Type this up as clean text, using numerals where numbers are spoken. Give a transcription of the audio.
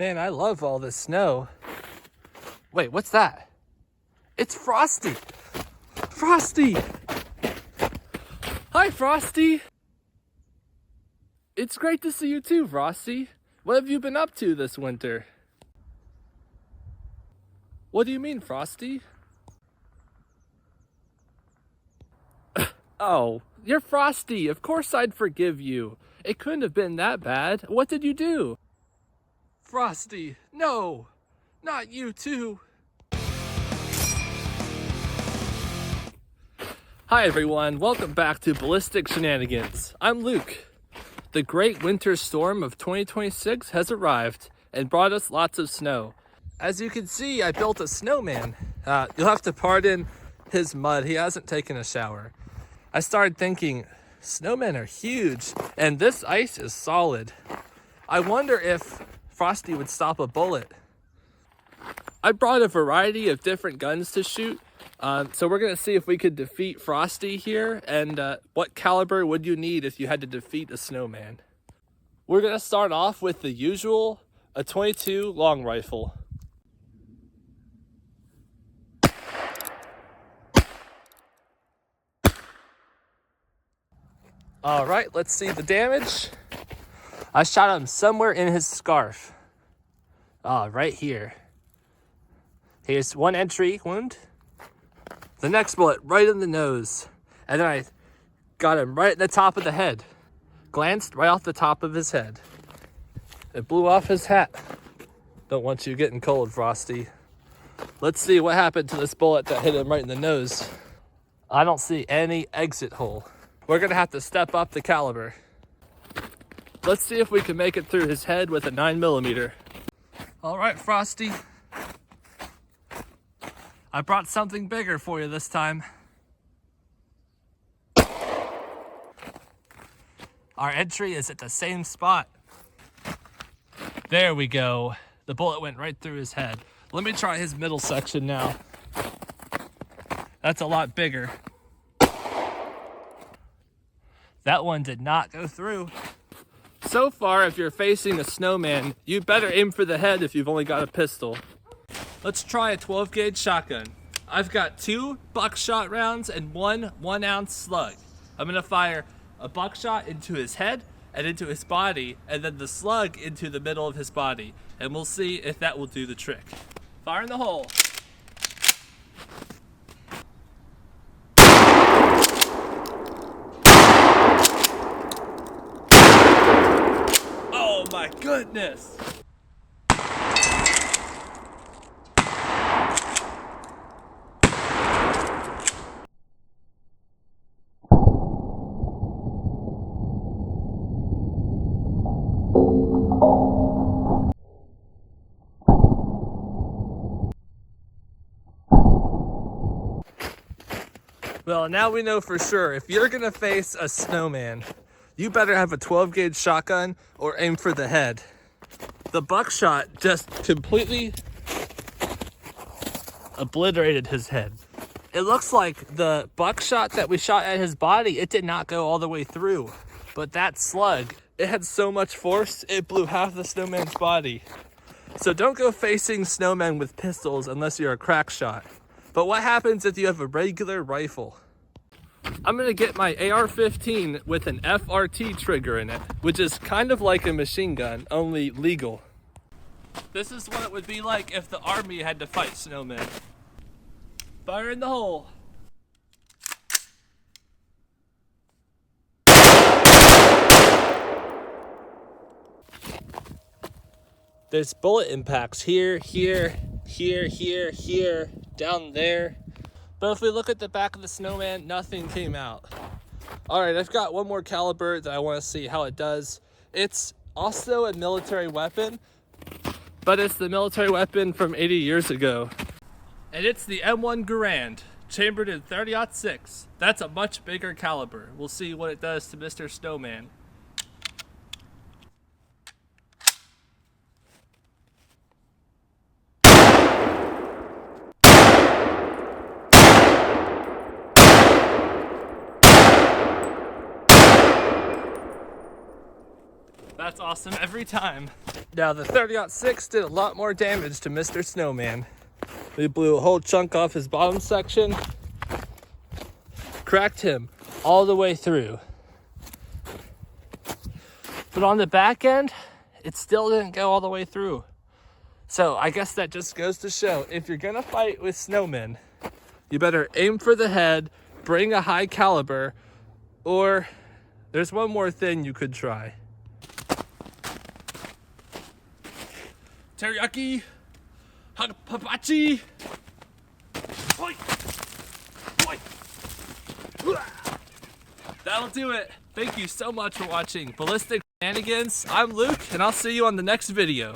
Man, I love all this snow. Wait, what's that? It's Frosty! Frosty! Hi, Frosty! It's great to see you too, Frosty. What have you been up to this winter? What do you mean, Frosty? Oh, you're Frosty. Of course I'd forgive you. It couldn't have been that bad. What did you do? Frosty, no! Not you too! Hi everyone, welcome back to Ballistic Shenanigans. I'm Luke. The great winter storm of 2026 has arrived and brought us lots of snow. As you can see, I built a snowman. You'll have to pardon his mud. He hasn't taken a shower. I started thinking, snowmen are huge and this ice is solid. I wonder if Frosty would stop a bullet. I brought a variety of different guns to shoot. So we're gonna see if we could defeat Frosty here, and what caliber would you need if you had to defeat a snowman. We're gonna start off with the usual, a .22 long rifle. All right, let's see the damage. I shot him somewhere in his scarf. Right here. Here's one entry wound. The next bullet right in the nose. And then I got him right at the top of the head. Glanced right off the top of his head. It blew off his hat. Don't want you getting cold, Frosty. Let's see what happened to this bullet that hit him right in the nose. I don't see any exit hole. We're gonna have to step up the caliber. Let's see if we can make it through his head with a 9mm. All right, Frosty. I brought something bigger for you this time. Our entry is at the same spot. There we go. The bullet went right through his head. Let me try his middle section now. That's a lot bigger. That one did not go through. So far, if you're facing a snowman, you better aim for the head if you've only got a pistol. Let's try a 12 gauge shotgun. I've got 2 buckshot rounds and 1 1-ounce slug. I'm gonna fire a buckshot into his head and into his body, and then the slug into the middle of his body. And we'll see if that will do the trick. Fire in the hole. Oh my goodness! Well, now we know for sure, if you're gonna face a snowman, you better have a 12 gauge shotgun or aim for the head. The buckshot just completely obliterated his head. It looks like the buckshot that we shot at his body, it did not go all the way through. But that slug, it had so much force, it blew half the snowman's body. So don't go facing snowmen with pistols unless you're a crack shot. But what happens if you have a regular rifle? I'm gonna get my AR-15 with an FRT trigger in it, which is kind of like a machine gun, only legal. This is what it would be like if the army had to fight snowmen. Fire in the hole. There's bullet impacts here, here, here, here, here, down there. But if we look at the back of the snowman, nothing came out. All right, I've got one more caliber that I want to see how it does. It's also a military weapon, but it's the military weapon from 80 years ago. And it's the M1 Garand, chambered in .30-06. That's a much bigger caliber. We'll see what it does to Mr. Snowman. That's awesome every time. Now the 30-06 did a lot more damage to Mr. Snowman. We blew a whole chunk off his bottom section, cracked him all the way through. But on the back end, it still didn't go all the way through. So I guess that just goes to show, if you're gonna fight with snowmen, you better aim for the head, bring a high caliber, or there's one more thing you could try. Teriyaki, hibachi. Oi. Oi. That'll do it. Thank you so much for watching Ballistic Shenanigans. I'm Luke, and I'll see you on the next video.